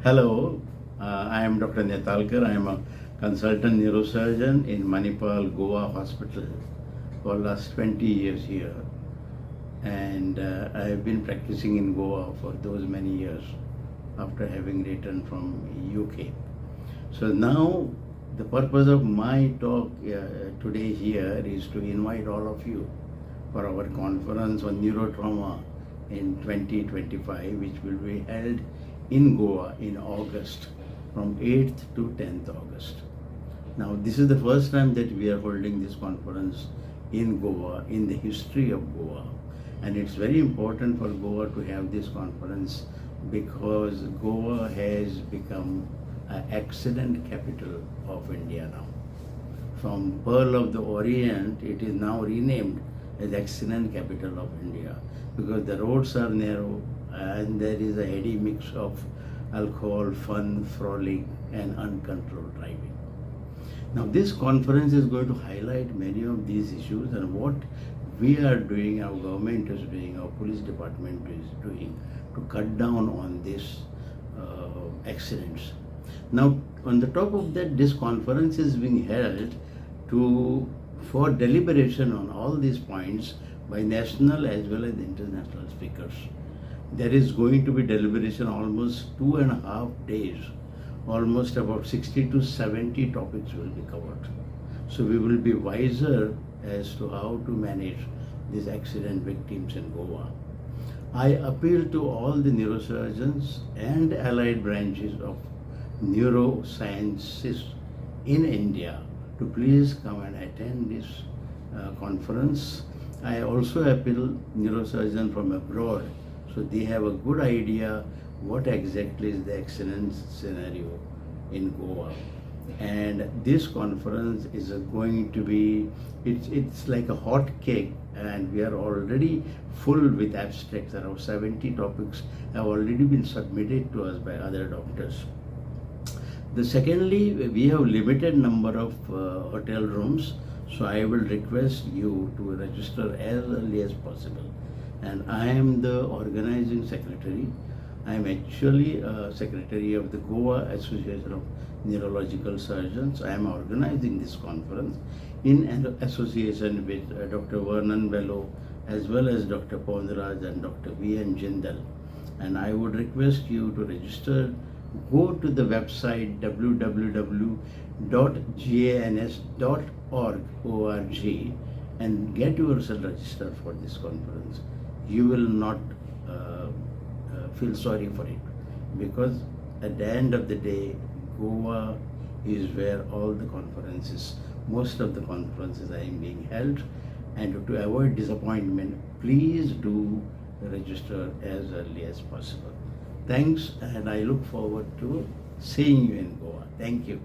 Hello, I am Dr. Netalkar. I am a consultant neurosurgeon in Manipal, Goa Hospital for last 20 years here. And I have been practicing in Goa for those many years after having returned from UK. So now the purpose of my talk today here is to invite all of you for our conference on neurotrauma in 2025, which will be held in Goa in August from 8th to 10th August. Now this is the first time that we are holding this conference in Goa in the history of Goa, and it's very important for Goa to have this conference because Goa has become an accident capital of India now. From Pearl of the Orient, it is now renamed as accident capital of India because the roads are narrow and there is a heady mix of alcohol, fun, frolic and uncontrolled driving. Now this conference is going to highlight many of these issues and what we are doing, our government is doing, our police department is doing to cut down on these accidents. Now on the top of that, this conference is being held for deliberation on all these points by national as well as international speakers. There is going to be deliberation almost 2.5 days. Almost about 60 to 70 topics will be covered. So we will be wiser as to how to manage these accident victims in Goa. I appeal to all the neurosurgeons and allied branches of neurosciences in India to please come and attend this conference. I also appeal neurosurgeons from abroad so they have a good idea what exactly is the accident scenario in Goa. And this conference is going to be, it's like a hot cake, and we are already full with abstracts. Around 70 topics have already been submitted to us by other doctors. Secondly, we have limited number of hotel rooms, so I will request you to register as early as possible. And I am the organizing secretary. I am actually secretary of the Goa Association of Neurological Surgeons. I am organizing this conference in an association with Dr. Vernon Bello as well as Dr. Pondraj and Dr. V.N. Jindal. And I would request you to register. Go to the website www.gans.org and get yourself registered for this conference. You will not feel sorry for it because at the end of the day, Goa is where all the conferences, most of the conferences are being held, and to avoid disappointment, please do register as early as possible. Thanks, and I look forward to seeing you in Goa. Thank you.